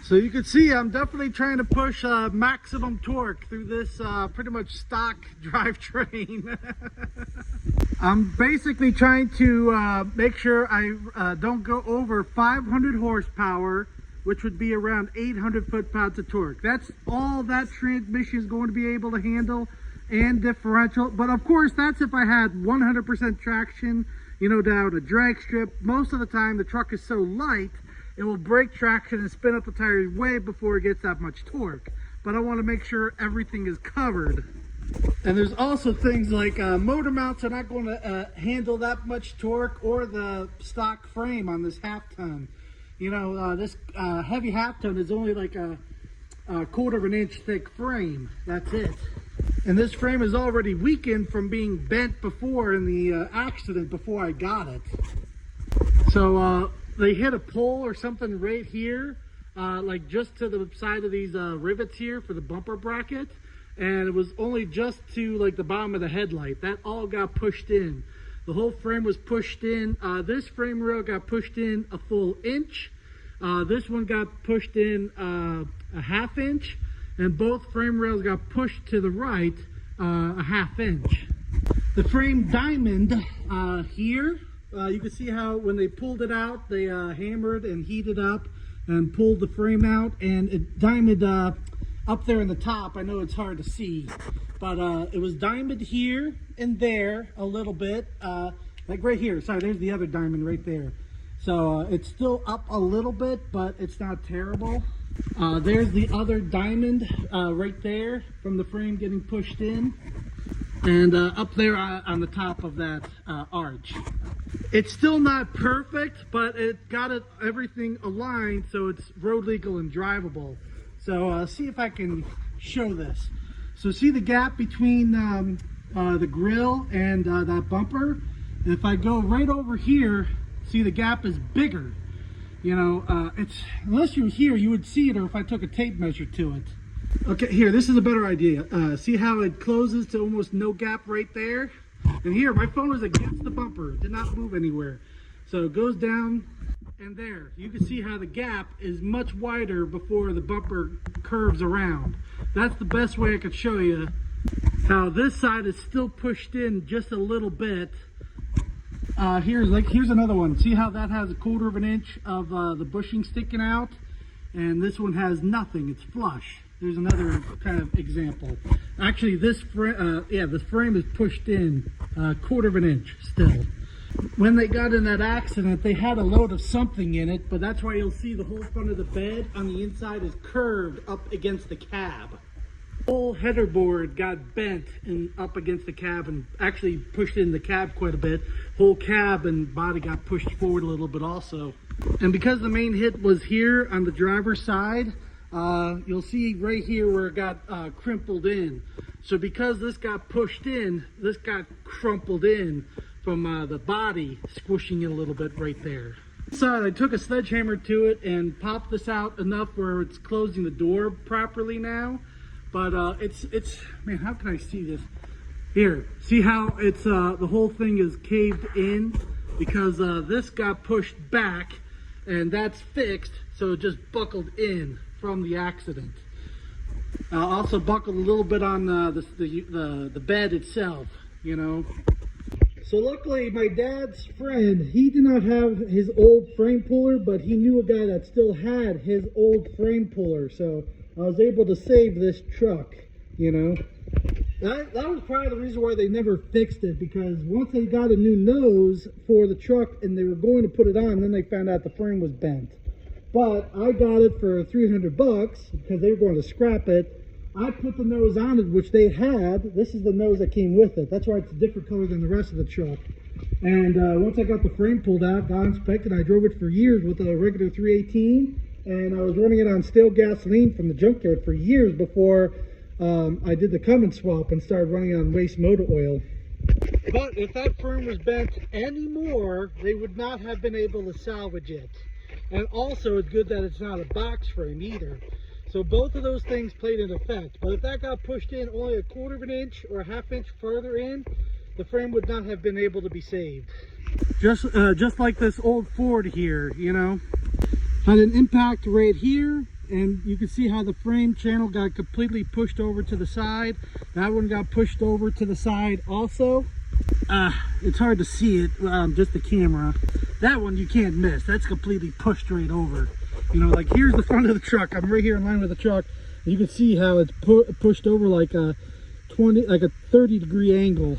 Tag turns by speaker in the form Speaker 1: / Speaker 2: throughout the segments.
Speaker 1: So you can see I'm definitely trying to push maximum torque through this pretty much stock drivetrain. I'm basically trying to make sure I don't go over 500 horsepower, which would be around 800 foot-pounds of torque. That's all that transmission is going to be able to handle, and differential. But of course, that's if I had 100% traction, you know, down a drag strip. Most of the time, the truck is so light, it will break traction and spin up the tires way before it gets that much torque. But I want to make sure everything is covered. And there's also things like motor mounts are not going to handle that much torque, or the stock frame on this half ton. You know, this heavy half ton is only like a quarter of an inch thick frame. That's it. And this frame is already weakened from being bent before in the accident before I got it. So they hit a pole or something right here, like just to the side of these rivets here for the bumper bracket. And it was only just to like the bottom of the headlight. That all got pushed in. The whole frame was pushed in. This frame rail got pushed in a full inch. This one got pushed in a half inch. And both frame rails got pushed to the right a half inch. The frame diamond here, you can see how when they pulled it out, they hammered and heated up and pulled the frame out, and it diamond up there in the top. I know it's hard to see, but it was diamond here and there a little bit, like right here. Sorry, there's the other diamond right there. So it's still up a little bit, but it's not terrible. There's the other diamond right there from the frame getting pushed in, and up there on the top of that arch. It's still not perfect, but it got everything aligned so it's road legal and drivable. So see if I can show this. So see the gap between the grill and that bumper? And if I go right over here, see the gap is bigger. You know, it's, unless you were here, you would see it, or if I took a tape measure to it. Okay, here, this is a better idea. See how it closes to almost no gap right there? And here, my phone was against the bumper. It did not move anywhere. So it goes down, and there. You can see how the gap is much wider before the bumper curves around. That's the best way I could show you how this side is still pushed in just a little bit. Here's another one. See how that has a quarter of an inch of the bushing sticking out, and this one has nothing. It's flush. There's another kind of example. Actually, this the frame is pushed in a quarter of an inch still. When they got in that accident, they had a load of something in it, but that's why you'll see the whole front of the bed on the inside is curved up against the cab. Whole header board got bent and up against the cab, and actually pushed in the cab quite a bit. Whole cab and body got pushed forward a little bit also. And because the main hit was here on the driver's side, you'll see right here where it got crimpled in. So because this got pushed in, this got crumpled in from the body, squishing it a little bit right there. So I took a sledgehammer to it and popped this out enough where it's closing the door properly now. But it's man, how can I see this? Here, see how it's the whole thing is caved in because this got pushed back, and that's fixed, so it just buckled in from the accident. Also buckled a little bit on the bed itself, you know. So luckily, my dad's friend, he did not have his old frame puller, but he knew a guy that still had his old frame puller, so I was able to save this truck, you know. That was probably the reason why they never fixed it, because once they got a new nose for the truck and they were going to put it on, then they found out the frame was bent. But I got it for 300 bucks because they were going to scrap it. I put the nose on it, which they had. This is the nose that came with it. That's why it's a different color than the rest of the truck. And once I got the frame pulled out, got inspected, I drove it for years with a regular 318. And I was running it on stale gasoline from the junkyard for years before I did the Cummins swap and started running on waste motor oil. But if that frame was bent anymore, they would not have been able to salvage it. And also, it's good that it's not a box frame either. So both of those things played an effect. But if that got pushed in only a quarter of an inch or a half inch further in, the frame would not have been able to be saved. Just like this old Ford here, you know. Had an impact right here, and you can see how the frame channel got completely pushed over to the side. That one got pushed over to the side also. It's hard to see it, just the camera. That one you can't miss. That's completely pushed right over. You know, like here's the front of the truck. I'm right here in line with the truck. And you can see how it's pushed over like a 30-degree angle.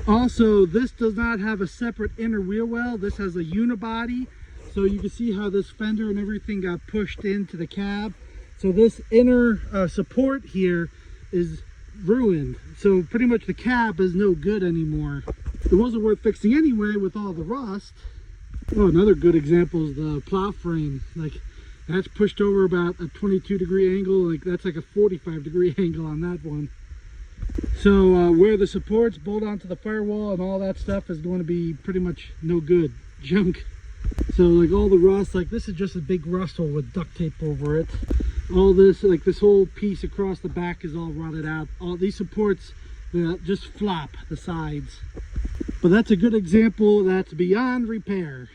Speaker 1: Also, this does not have a separate inner wheel well. This has a unibody. So you can see how this fender and everything got pushed into the cab. So this inner support here is ruined. So pretty much the cab is no good anymore. It wasn't worth fixing anyway with all the rust. Oh, another good example is the plow frame. Like that's pushed over about a 22-degree angle. Like that's like a 45-degree angle on that one. So where the supports bolt onto the firewall and all that stuff is going to be pretty much no good. Junk. So like all the rust, like this is just a big rustle with duct tape over it. All this, like this whole piece across the back is all rotted out. All these supports just flop the sides. But that's a good example that's beyond repair.